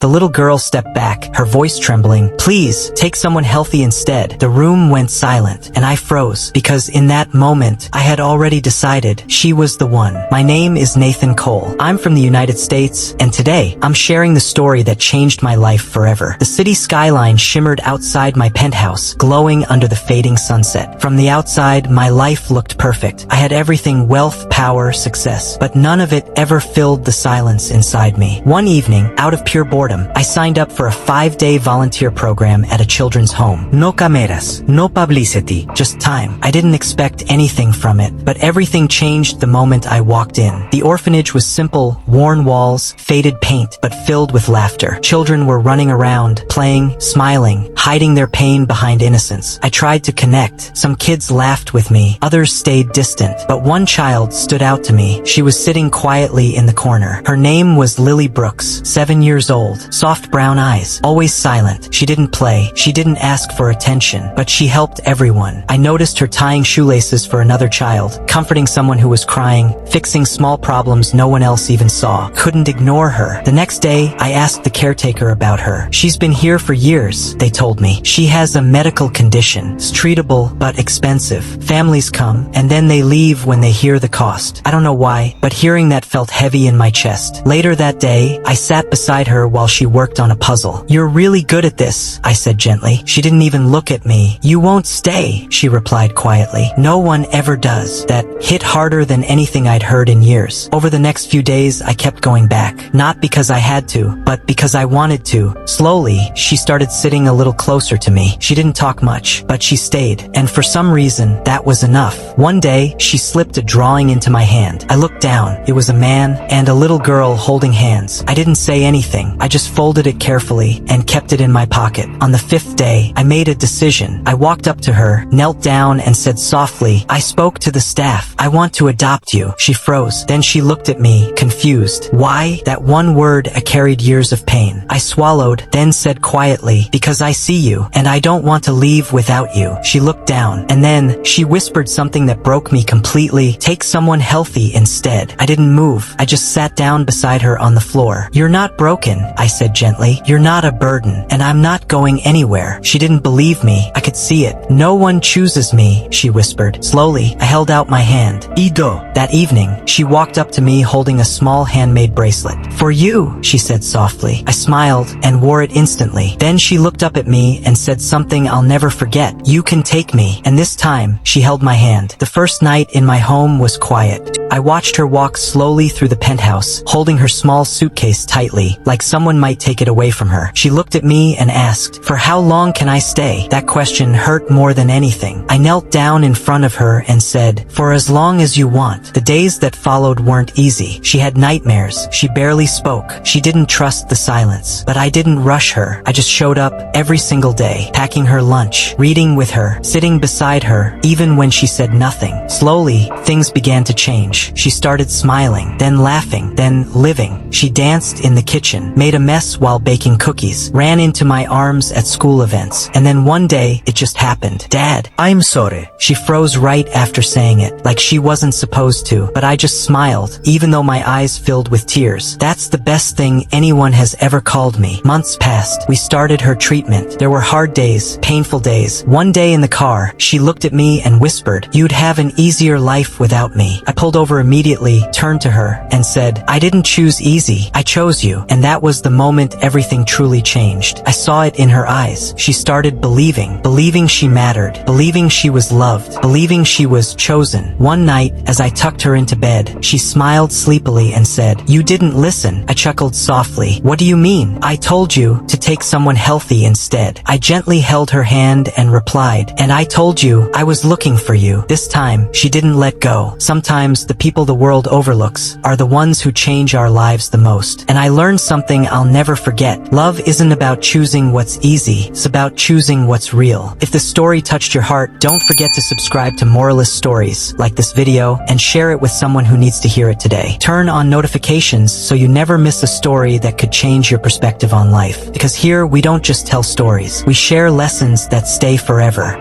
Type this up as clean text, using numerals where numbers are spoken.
The little girl stepped back, her voice trembling. "Please, take someone healthy instead." The room went silent, and I froze, because in that moment, I had already decided she was the one. My name is Nathan Cole. I'm from the United States, and today, I'm sharing the story that changed my life forever. The city skyline shimmered outside my penthouse, glowing under the fading sunset. From the outside, my life looked perfect. I had everything: wealth, power, success. But none of it ever filled the silence inside me. One evening, out of pure boredom, I signed up for a 5-day volunteer program at a children's home. No cameras, no publicity, just time. I didn't expect anything from it, but everything changed the moment I walked in. The orphanage was simple: worn walls, faded paint, but filled with laughter. Children were running around, playing, smiling, hiding their pain behind innocence. I tried to connect. Some kids laughed with me, others stayed distant, but one child stood out to me. She was sitting quietly in the corner. Her name was Lily Brooks, 7 years old. Soft brown eyes, always silent. She didn't play, she didn't ask for attention, but she helped everyone. I noticed her tying shoelaces for another child, comforting someone who was crying, fixing small problems no one else even saw. Couldn't ignore her. The next day, I asked the caretaker about her. "She's been here for years," they told me. "She has a medical condition. It's treatable, but expensive. Families come, and then they leave when they hear the cost." I don't know why, but hearing that felt heavy in my chest. Later that day, I sat beside her while she worked on a puzzle. "You're really good at this," I said gently. She didn't even look at me. "You won't stay," she replied quietly. "No one ever does." That hit harder than anything I'd heard in years. Over the next few days, I kept going back. Not because I had to, but because I wanted to. Slowly, she started sitting a little closer to me. She didn't talk much, but she stayed. And for some reason, that was enough. One day, she slipped a drawing into my hand. I looked down. It was a man and a little girl holding hands. I didn't say anything. I just folded it carefully and kept it in my pocket. On the 5th day, I made a decision. I walked up to her, knelt down, and said softly, "I spoke to the staff. I want to adopt you." She froze. Then she looked at me, confused. "Why?" That one word carried years of pain. I swallowed, then said quietly, "Because I see you, and I don't want to leave without you." She looked down, and then she whispered something that broke me completely. "Take someone healthy instead." I didn't move. I just sat down beside her on the floor. "You're not broken," I said gently. "You're not a burden, and I'm not going anywhere." She didn't believe me. I could see it. "No one chooses me," she whispered. Slowly, I held out my hand. "Ido." That evening, she walked up to me holding a small handmade bracelet. "For you," she said softly. I smiled and wore it instantly. Then she looked up at me and said something I'll never forget. "You can take me." And this time, she held my hand. The first night in my home was quiet. I watched her walk slowly through the penthouse, holding her small suitcase tightly, like someone might take it away from her. She looked at me and asked, "For how long can I stay?" That question hurt more than anything. I knelt down in front of her and said, "For as long as you want." The days that followed weren't easy. She had nightmares. She barely spoke. She didn't trust the silence. But I didn't rush her. I just showed up every single day, packing her lunch, reading with her, sitting beside her, even when she said nothing. Slowly, things began to change. She started smiling, then laughing, then living. She danced in the kitchen, made a mess while baking cookies, ran into my arms at school events, and then one day, it just happened. "Dad, I'm sorry." She froze right after saying it, like she wasn't supposed to, but I just smiled, even though my eyes filled with tears. That's the best thing anyone has ever called me. Months passed. We started her treatment. There were hard days, painful days. One day in the car, she looked at me and whispered, "You'd have an easier life without me." I pulled over immediately, turned to her, and said, "I didn't choose easy. I chose you." And that was the moment everything truly changed. I saw it in her eyes. She started believing she mattered, believing she was loved, believing she was chosen. One night, as I tucked her into bed, she smiled sleepily and said, "You didn't listen." I chuckled softly. "What do you mean?" "I told you to take someone healthy instead." I gently held her hand and replied, "And I told you I was looking for you." This time, she didn't let go. Sometimes the people the world overlooks are the ones who change our lives the most. And I learned something I'll never forget. Love isn't about choosing what's easy, it's about choosing what's real. If the story touched your heart, don't forget to subscribe to Moralist Stories, like this video, and share it with someone who needs to hear it today. Turn on notifications so you never miss a story that could change your perspective on life. Because here, we don't just tell stories, we share lessons that stay forever.